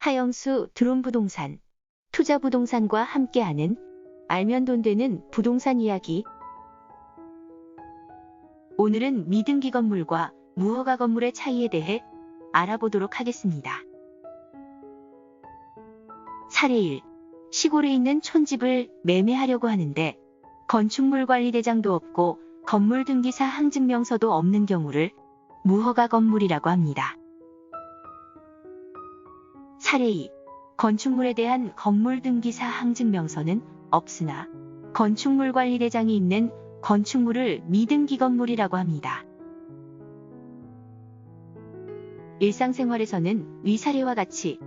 하영수 드론부동산, 투자부동산과 함께하는 알면 돈 되는 부동산 이야기. 오늘은 미등기 건물과 무허가 건물의 차이에 대해 알아보도록 하겠습니다. 사례 1. 시골에 있는 촌집을 매매하려고 하는데 건축물관리대장도 없고 건물등기사 항증명서도 없는 경우를 무허가 건물이라고 합니다. 사례 2. 건축물에 대한 건물등기사 항증명서는 없으나 건축물관리대장이 있는 건축물을 미등기 건물이라고 합니다. 일상생활에서는 위 사례와 같이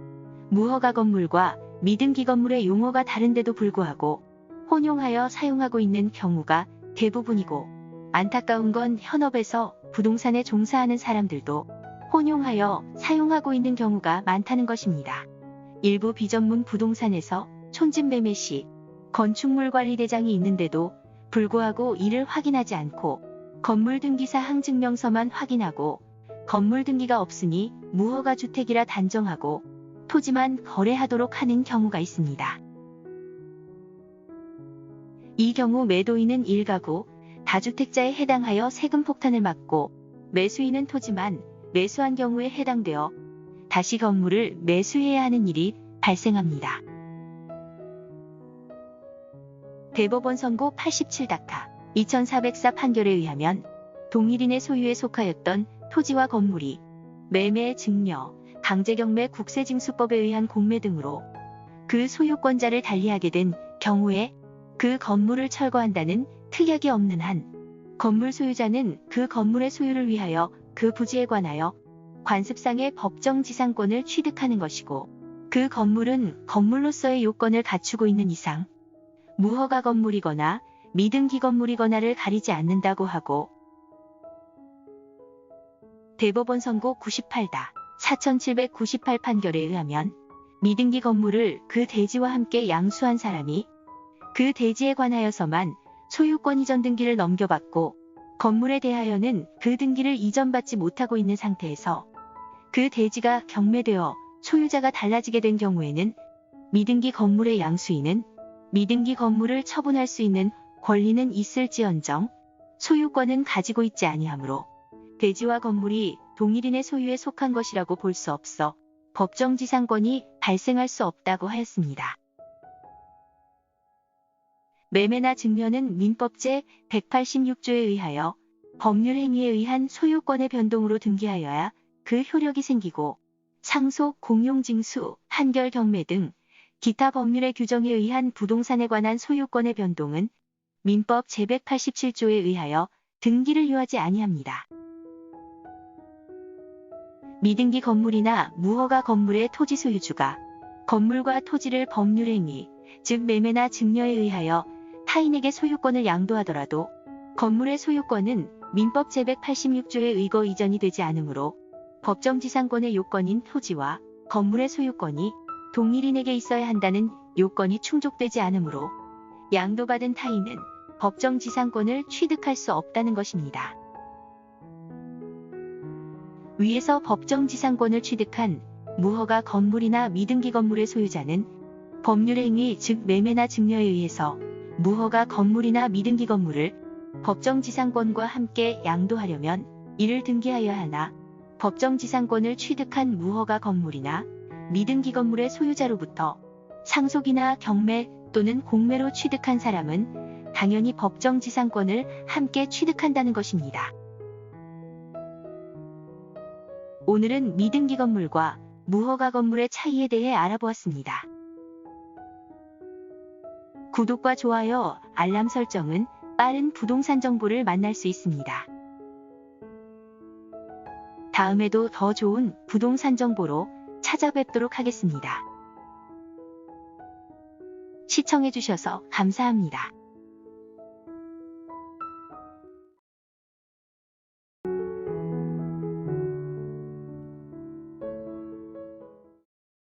무허가 건물과 미등기 건물의 용어가 다른데도 불구하고 혼용하여 사용하고 있는 경우가 대부분이고, 안타까운 건 현업에서 부동산에 종사하는 사람들도 혼용하여 사용하고 있는 경우가 많다는 것입니다. 일부 비전문 부동산에서 촌집 매매 시 건축물관리대장이 있는데도 불구하고 이를 확인하지 않고 건물등기사 항증명서만 확인하고 건물등기가 없으니 무허가 주택이라 단정하고 토지만 거래하도록 하는 경우가 있습니다. 이 경우 매도인은 1가구 다주택자에 해당하여 세금 폭탄을 맞고 매수인은 토지만 매수한 경우에 해당되어 다시 건물을 매수해야 하는 일이 발생합니다. 대법원 선고 87다카 2404 판결에 의하면 동일인의 소유에 속하였던 토지와 건물이 매매, 증여, 강제경매, 국세징수법에 의한 공매 등으로 그 소유권자를 달리하게 된 경우에 그 건물을 철거한다는 특약이 없는 한 건물 소유자는 그 건물의 소유를 위하여 그 부지에 관하여 관습상의 법정지상권을 취득하는 것이고, 그 건물은 건물로서의 요건을 갖추고 있는 이상 무허가 건물이거나 미등기 건물이거나를 가리지 않는다고 하고, 대법원 선고 98다 4798 판결에 의하면 미등기 건물을 그 대지와 함께 양수한 사람이 그 대지에 관하여서만 소유권 이전 등기를 넘겨받고 건물에 대하여는 그 등기를 이전받지 못하고 있는 상태에서 그 대지가 경매되어 소유자가 달라지게 된 경우에는 미등기 건물의 양수인은 미등기 건물을 처분할 수 있는 권리는 있을지언정 소유권은 가지고 있지 아니하므로 대지와 건물이 동일인의 소유에 속한 것이라고 볼 수 없어 법정지상권이 발생할 수 없다고 하였습니다. 매매나 증여는 민법 제186조에 의하여 법률 행위에 의한 소유권의 변동으로 등기하여야 그 효력이 생기고, 상속, 공용징수, 한결 경매 등 기타 법률의 규정에 의한 부동산에 관한 소유권의 변동은 민법 제187조에 의하여 등기를 요하지 아니합니다. 미등기 건물이나 무허가 건물의 토지 소유주가 건물과 토지를 법률 행위, 즉 매매나 증여에 의하여 타인에게 소유권을 양도하더라도 건물의 소유권은 민법 제186조에 의거 이전이 되지 않으므로 법정지상권의 요건인 토지와 건물의 소유권이 동일인에게 있어야 한다는 요건이 충족되지 않으므로 양도받은 타인은 법정지상권을 취득할 수 없다는 것입니다. 위에서 법정지상권을 취득한 무허가 건물이나 미등기 건물의 소유자는 법률행위 즉 매매나 증여에 의해서 무허가 건물이나 미등기 건물을 법정지상권과 함께 양도하려면 이를 등기하여야 하나, 법정지상권을 취득한 무허가 건물이나 미등기 건물의 소유자로부터 상속이나 경매 또는 공매로 취득한 사람은 당연히 법정지상권을 함께 취득한다는 것입니다. 오늘은 미등기 건물과 무허가 건물의 차이에 대해 알아보았습니다. 구독과 좋아요, 알람 설정은 빠른 부동산 정보를 만날 수 있습니다. 다음에도 더 좋은 부동산 정보로 찾아뵙도록 하겠습니다. 시청해주셔서 감사합니다.